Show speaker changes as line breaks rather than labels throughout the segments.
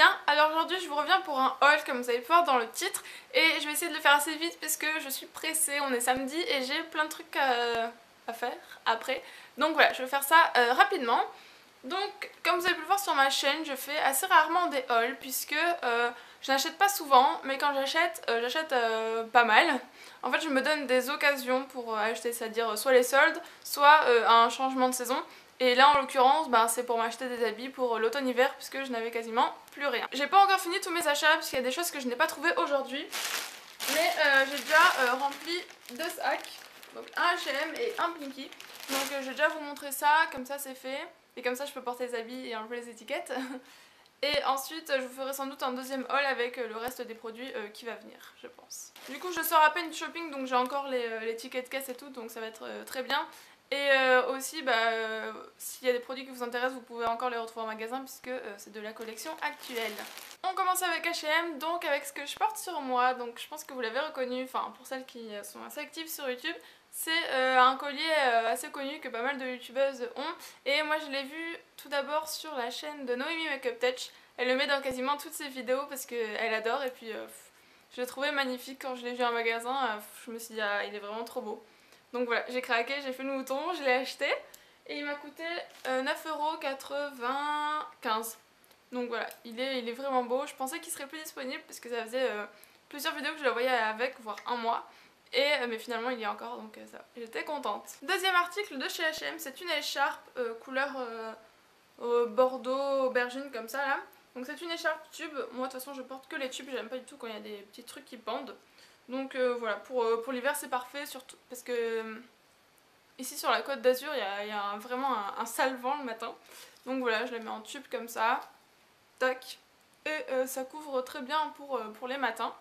bien. Alors aujourd'hui je vous reviens pour un haul comme vous avez pu voir dans le titre. Et je vais essayer de le faire assez vite parce que je suis pressée, on est samedi et j'ai plein de trucs à faire après. Donc voilà, je vais faire ça rapidement. Donc comme vous avez pu le voir sur ma chaîne, je fais assez rarement des hauls puisque je n'achète pas souvent, mais quand j'achète, j'achète pas mal. En fait je me donne des occasions pour acheter, c'est-à-dire soit les soldes, soit un changement de saison. Et là en l'occurrence c'est pour m'acheter des habits pour l'automne-hiver puisque je n'avais quasiment plus rien. J'ai pas encore fini tous mes achats parce qu'il y a des choses que je n'ai pas trouvées aujourd'hui. Mais j'ai déjà rempli 2 sacs, donc un H&M et un Pinky. Donc je vais déjà vous montrer ça, comme ça c'est fait. Et comme ça je peux porter les habits et enlever les étiquettes. Et ensuite je vous ferai sans doute un deuxième haul avec le reste des produits qui va venir, je pense. Du coup je sors à peine du shopping donc j'ai encore les tickets de caisse et tout, donc ça va être très bien. Et aussi s'il y a des produits qui vous intéressent vous pouvez encore les retrouver en magasin puisque c'est de la collection actuelle. On commence avec H&M, donc avec ce que je porte sur moi, donc je pense que vous l'avez reconnu, enfin pour celles qui sont assez actives sur YouTube, c'est un collier assez connu que pas mal de youtubeuses ont. Et moi je l'ai vu tout d'abord sur la chaîne de Noémie Makeup Touch, elle le met dans quasiment toutes ses vidéos parce qu'elle adore et puis je l'ai trouvé magnifique quand je l'ai vu en magasin, je me suis dit ah il est vraiment trop beau. Donc voilà, j'ai craqué, j'ai fait le mouton, je l'ai acheté et il m'a coûté 9,95 €. Donc voilà, il est vraiment beau. Je pensais qu'il serait plus disponible parce que ça faisait plusieurs vidéos que je le voyais avec, voire un mois. Mais finalement il y a encore, donc ça va. J'étais contente. Deuxième article de chez H&M, c'est une écharpe couleur bordeaux aubergine comme ça là. Donc c'est une écharpe tube. Moi de toute façon je porte que les tubes, j'aime pas du tout quand il y a des petits trucs qui pendent. Donc voilà, pour l'hiver c'est parfait, surtout parce que ici sur la Côte d'Azur il y a vraiment un sale vent le matin. Donc voilà, je la mets en tube comme ça. Tac. Et ça couvre très bien pour les matins.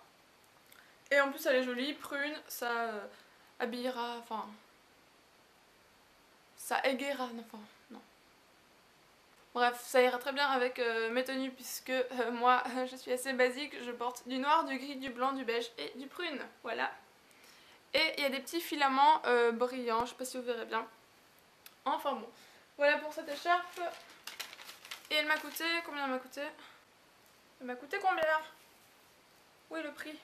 Et en plus elle est jolie, prune, ça habillera, enfin... ça égayera, enfin, non. Bref, ça ira très bien avec mes tenues puisque moi je suis assez basique, je porte du noir, du gris, du blanc, du beige et du prune, voilà. Et il y a des petits filaments brillants, je sais pas si vous verrez bien. Enfin bon, voilà pour cette écharpe. Et elle m'a coûté, combien elle m'a coûté? Elle m'a coûté combien? Où est le prix?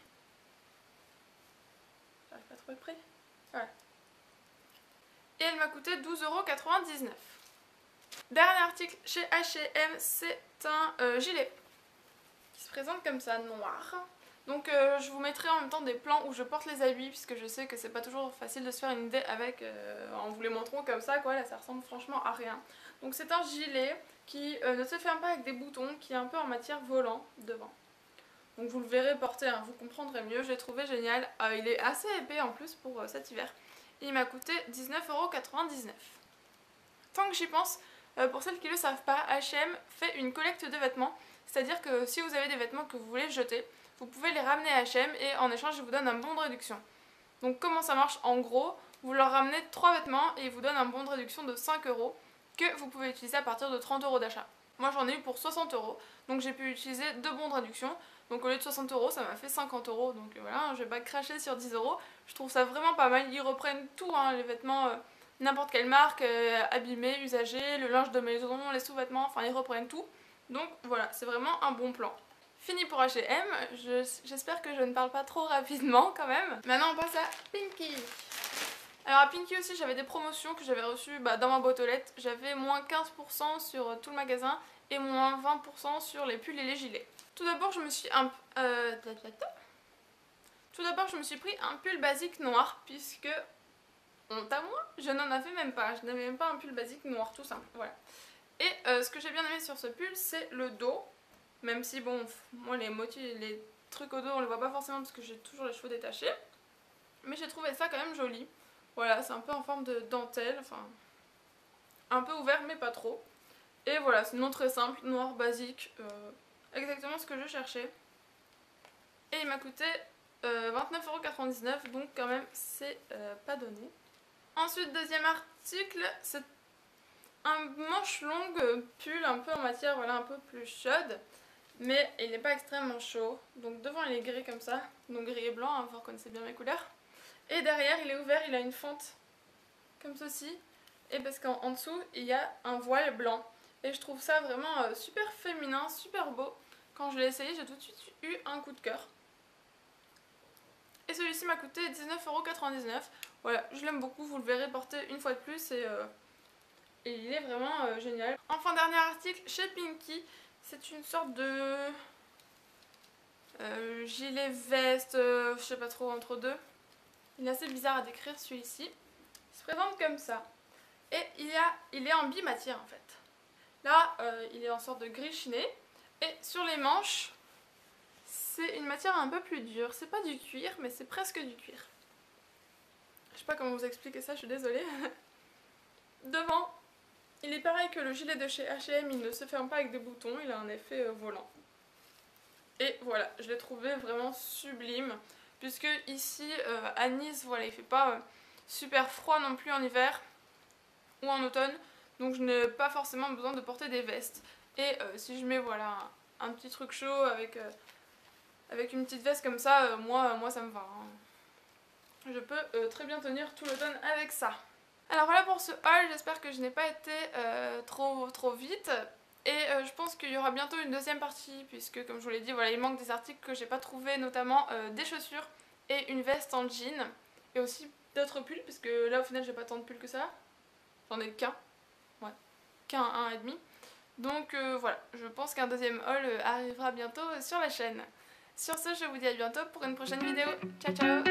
J'arrive pas à trouver le prix. Voilà. Et elle m'a coûté 12,99 €. Dernier article chez H&M, c'est un gilet qui se présente comme ça, noir. Donc je vous mettrai en même temps des plans où je porte les habits puisque je sais que c'est pas toujours facile de se faire une idée avec en vous les montrant comme ça quoi, là ça ressemble franchement à rien. Donc c'est un gilet qui ne se ferme pas avec des boutons, qui est un peu en matière volant devant. Donc vous le verrez porter, hein, vous comprendrez mieux, je l'ai trouvé génial. Il est assez épais en plus pour cet hiver. Et il m'a coûté 19,99 €. Tant que j'y pense, pour celles qui ne le savent pas, H&M fait une collecte de vêtements. C'est-à-dire que si vous avez des vêtements que vous voulez jeter, vous pouvez les ramener à H&M et en échange ils vous donnent un bon de réduction. Donc comment ça marche en gros? Vous leur ramenez 3 vêtements et ils vous donnent un bon de réduction de 5 € que vous pouvez utiliser à partir de 30 € d'achat. Moi j'en ai eu pour 60 €, donc j'ai pu utiliser 2 bons de réduction. Donc au lieu de 60 € ça m'a fait 50 €, donc voilà, je vais pas cracher sur 10 €. Je trouve ça vraiment pas mal, ils reprennent tout, hein, les vêtements, n'importe quelle marque, abîmés, usagés, le linge de maison, les sous-vêtements, enfin ils reprennent tout. Donc voilà, c'est vraiment un bon plan. Fini pour H&M, j'espère que je ne parle pas trop rapidement quand même. Maintenant on passe à Pinky. Alors à Pinky aussi j'avais des promotions que j'avais reçues dans ma boîte aux lettres. J'avais moins 15% sur tout le magasin et moins 20% sur les pulls et les gilets. Tout d'abord je me suis pris un pull basique noir puisque, honte à moi, je n'en avais même pas. Je n'avais même pas un pull basique noir tout simple, voilà. Et ce que j'ai bien aimé sur ce pull c'est le dos. Même si bon, moi les trucs au dos on les voit pas forcément parce que j'ai toujours les cheveux détachés. Mais j'ai trouvé ça quand même joli. Voilà, c'est un peu en forme de dentelle, enfin un peu ouvert mais pas trop. Et voilà, sinon très simple, noir, basique, exactement ce que je cherchais. Et il m'a coûté 29,99 €, donc quand même c'est pas donné. Ensuite, deuxième article, c'est un manche longue pull un peu en matière voilà, un peu plus chaude. Mais il n'est pas extrêmement chaud, donc devant il est gris comme ça, donc gris et blanc, hein, vous reconnaissez bien mes couleurs. Et derrière il est ouvert, il a une fente comme ceci, et parce qu'en dessous il y a un voile blanc. Et je trouve ça vraiment super féminin, super beau. Quand je l'ai essayé, j'ai tout de suite eu un coup de cœur. Et celui-ci m'a coûté 19,99 €. Voilà, je l'aime beaucoup, vous le verrez porter une fois de plus et il est vraiment génial. Enfin, dernier article chez Pinky, c'est une sorte de gilet veste, je sais pas trop, entre deux. Il est assez bizarre à décrire celui-ci. Il se présente comme ça. Et il est en bimatière en fait. Là, il est en sorte de gris chiné. Et sur les manches, c'est une matière un peu plus dure. C'est pas du cuir, mais c'est presque du cuir. Je sais pas comment vous expliquer ça, je suis désolée. Devant, il est pareil que le gilet de chez H&M, il ne se ferme pas avec des boutons, il a un effet volant. Et voilà, je l'ai trouvé vraiment sublime. Puisque ici, à Nice, voilà, il fait pas super froid non plus en hiver ou en automne. Donc je n'ai pas forcément besoin de porter des vestes. Et si je mets voilà, un petit truc chaud avec une petite veste comme ça, moi ça me va. Hein. Je peux très bien tenir tout l'automne avec ça. Alors voilà pour ce haul, j'espère que je n'ai pas été trop vite. Et je pense qu'il y aura bientôt une deuxième partie puisque comme je vous l'ai dit, voilà, il manque des articles que j'ai pas trouvé, notamment des chaussures et une veste en jean. Et aussi d'autres pulls, puisque là au final j'ai pas tant de pulls que ça. J'en ai qu'un. Ouais. Un et demi. Donc voilà, je pense qu'un deuxième haul arrivera bientôt sur la chaîne. Sur ce, je vous dis à bientôt pour une prochaine vidéo. Ciao ciao!